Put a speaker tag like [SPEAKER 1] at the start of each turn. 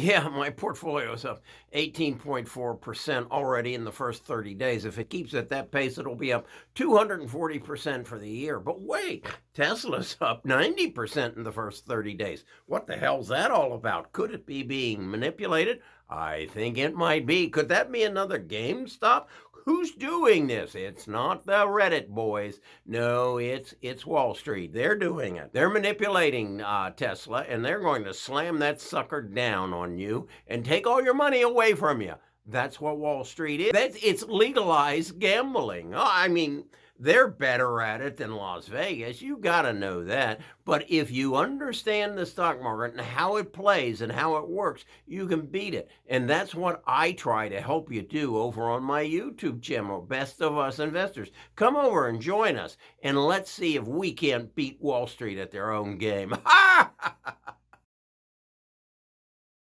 [SPEAKER 1] Yeah, my portfolio is up 18.4% already in the first 30 days. If it keeps at that pace, it'll be up 240% for the year. But wait, Tesla's up 90% in the first 30 days. What the hell's that all about? Could it be being manipulated? I think it might be. Could that be another GameStop? Who's doing this? It's not the Reddit boys. No, it's Wall Street. They're doing it. They're manipulating Tesla, and they're going to slam that sucker down on you and take all your money away from you. That's what Wall Street is. It's legalized gambling. Oh, I mean, they're better at it than Las Vegas. You got to know that. But if you understand the stock market and how it plays and how it works, you can beat it. And that's what I try to help you do over on my YouTube channel, Best of Us Investors. Come over and join us, and let's see if we can't beat Wall Street at their own game.